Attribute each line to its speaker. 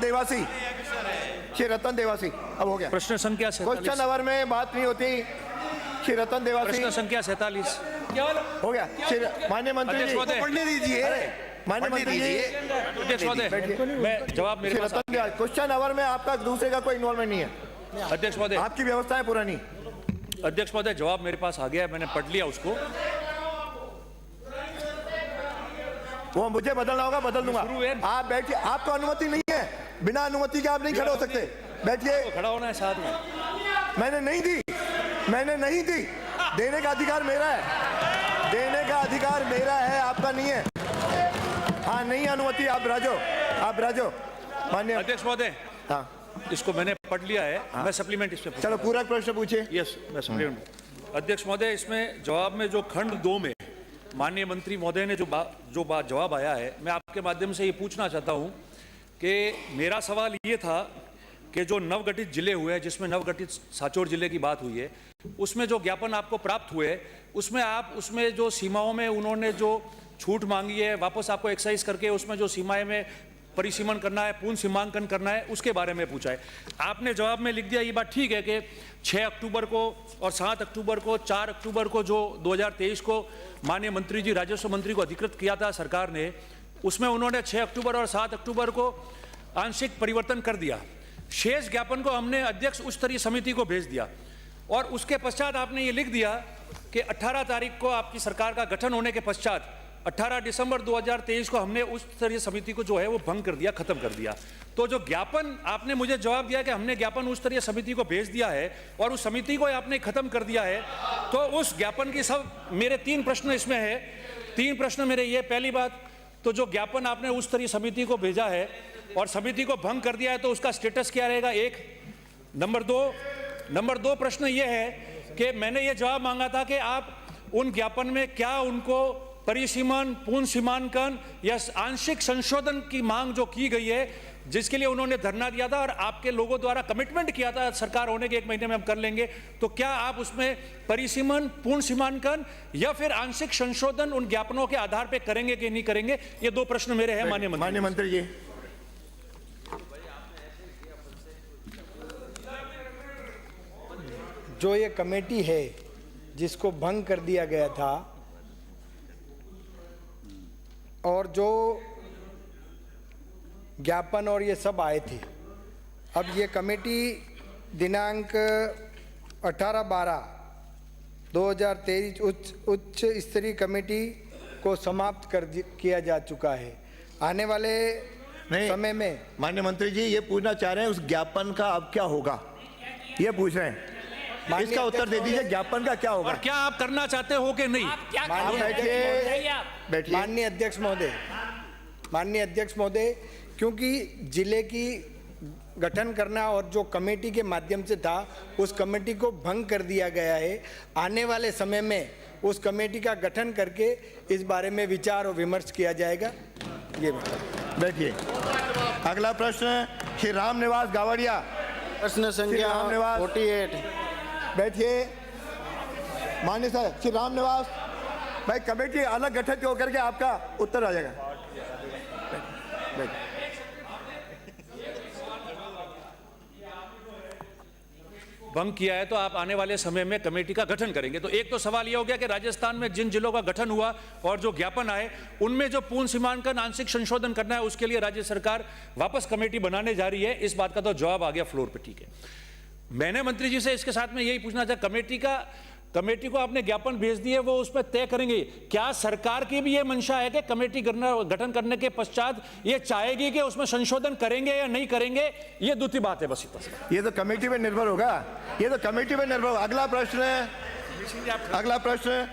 Speaker 1: देवासी, श्री रतन देवासी। अब हो गया
Speaker 2: प्रश्न संख्या 47।
Speaker 1: क्वेश्चन आवर में बात नहीं होती। श्री रतन देवासी,
Speaker 2: प्रश्न संख्या 47
Speaker 1: हो गया। माननीय मंत्री जी,
Speaker 3: पढ़ने दीजिए।
Speaker 1: माननीय मंत्री जी,
Speaker 2: अध्यक्ष महोदय, मैं जवाब मेरे
Speaker 1: श्री
Speaker 2: पास
Speaker 1: रतन देवासी, क्वेश्चन आवर में आपका दूसरे का कोई इन्वॉल्वमेंट नहीं है।
Speaker 2: अध्यक्ष महोदय,
Speaker 1: आपकी व्यवस्था है पुरानी।
Speaker 2: अध्यक्ष महोदय, जवाब मेरे पास आ गया है, मैंने पढ़ लिया उसको।
Speaker 1: वो मुझे बदलना होगा, बदल दूंगा। आप बैठिए, आपको अनुमति नहीं है, बिना अनुमति के आप नहीं खड़े हो सकते। बैठिए।
Speaker 2: खड़ा होना है साथ में।
Speaker 1: मैंने नहीं दी, मैंने नहीं दी। देने का अधिकार मेरा है, देने का अधिकार मेरा है, आपका नहीं है। हाँ, नहीं अनुमति, आप राजो, आप राजो। माननीय
Speaker 2: अध्यक्ष महोदय,
Speaker 1: हाँ,
Speaker 2: इसको मैंने पढ़ लिया है। मैं सप्लीमेंट इस पे
Speaker 1: चलो पूरा प्रश्न पूछिए।
Speaker 2: यस, मैं सप्लीमेंट। अध्यक्ष महोदय, इसमें जवाब में जो खंड 2 में माननीय मंत्री महोदय ने जो बात जवाब आया है, मैं आपके माध्यम से ये पूछना चाहता हूँ कि मेरा सवाल ये था कि जो नवगठित जिले हुए हैं, जिसमें नवगठित सांचौर जिले की बात हुई है, उसमें जो ज्ञापन आपको प्राप्त हुए, उसमें जो सीमाओं में उन्होंने जो छूट मांगी है, वापस आपको एक्साइज करके उसमें जो सीमाएं में परिसीमन करना है, पूर्ण सीमांकन करना है, उसके बारे में पूछा है। आपने जवाब में लिख दिया, ये बात ठीक है कि 6 अक्टूबर को और 7 अक्टूबर को, 4 अक्टूबर को जो 2023 को माननीय मंत्री जी, राजस्व मंत्री को अधिकृत किया था सरकार ने, उसमें उन्होंने 6 अक्टूबर और 7 अक्टूबर को आंशिक परिवर्तन कर दिया। शेष ज्ञापन को हमने अध्यक्ष उच्च स्तरीय समिति को भेज दिया और उसके पश्चात आपने ये लिख दिया कि 18 तारीख को आपकी सरकार का गठन होने के पश्चात 18 दिसंबर 2023 को हमने उच्च स्तरीय समिति को जो है वो भंग कर दिया, खत्म कर दिया। तो जो ज्ञापन आपने मुझे जवाब दिया कि हमने ज्ञापन उच्च स्तरीय समिति को भेज दिया है और उस समिति को आपने खत्म कर दिया है, तो उस ज्ञापन की सब मेरे 3 प्रश्न इसमें है। 3 प्रश्न मेरे ये, पहली बात तो जो ज्ञापन आपने उच्च स्तरीय समिति को भेजा है और समिति को भंग कर दिया है, तो उसका स्टेटस क्या रहेगा? 1। नंबर 2 प्रश्न ये है कि मैंने ये जवाब मांगा था कि आप उन ज्ञापन में क्या उनको परिसीमन, पूर्ण सीमांकन या आंशिक संशोधन की मांग जो की गई है, जिसके लिए उन्होंने धरना दिया था और आपके लोगों द्वारा कमिटमेंट किया था सरकार होने के 1 महीने में हम कर लेंगे, तो क्या आप उसमें परिसीमन, पूर्ण सीमांकन या फिर आंशिक संशोधन उन ज्ञापनों के आधार पर करेंगे कि नहीं करेंगे? ये 2 प्रश्न मेरे हैं माननीय
Speaker 1: मंत्री जी।
Speaker 4: जो ये कमेटी है जिसको भंग कर दिया गया था और जो ज्ञापन और ये सब आए थे, अब ये कमेटी दिनांक 18/12/2023 उच्च स्तरीय कमेटी को समाप्त किया जा चुका है। आने वाले समय में
Speaker 1: माननीय मंत्री जी ये पूछना चाह रहे हैं उस ज्ञापन का अब क्या होगा, ये पूछ रहे हैं। इसका उत्तर दे दीजिए, ज्ञापन का क्या होगा
Speaker 2: और क्या आप करना चाहते हो कि नहीं?
Speaker 1: बैठिए।
Speaker 4: माननीय अध्यक्ष महोदय, क्योंकि जिले की गठन करना और जो कमेटी के माध्यम से था, उस कमेटी को भंग कर दिया गया है। आने वाले समय में उस कमेटी का गठन करके इस बारे में विचार और विमर्श किया जाएगा। ये
Speaker 1: बैठिए। अगला प्रश्न श्री राम निवास गावड़िया,
Speaker 3: प्रश्न संख्या 48।
Speaker 1: बैठिए। माननीय सर, श्री राम निवास भाई, कमेटी अलग गठित होकर के आपका उत्तर आ जाएगा।
Speaker 2: भंग किया है तो आप आने वाले समय में कमेटी का गठन करेंगे। तो एक तो सवाल यह हो गया कि राजस्थान में जिन जिलों का गठन हुआ और जो ज्ञापन आए, उनमें जो पूर्ण सीमांकन, आंशिक संशोधन करना है, उसके लिए राज्य सरकार वापस कमेटी बनाने जा रही है। इस बात का तो जवाब आ गया फ्लोर पे, ठीक है। मैंने मंत्री जी से इसके साथ में यही पूछना था, कमेटी को आपने ज्ञापन भेज दिए, वो उस पर तय करेंगे। क्या सरकार की भी ये मंशा है कि कमेटी गठन करने के पश्चात ये चाहेगी कि उसमें संशोधन करेंगे या नहीं करेंगे? ये दूसरी बात है बस इतना।
Speaker 1: ये तो कमेटी पे निर्भर होगा, ये तो कमेटी पे निर्भर होगा। अगला प्रश्न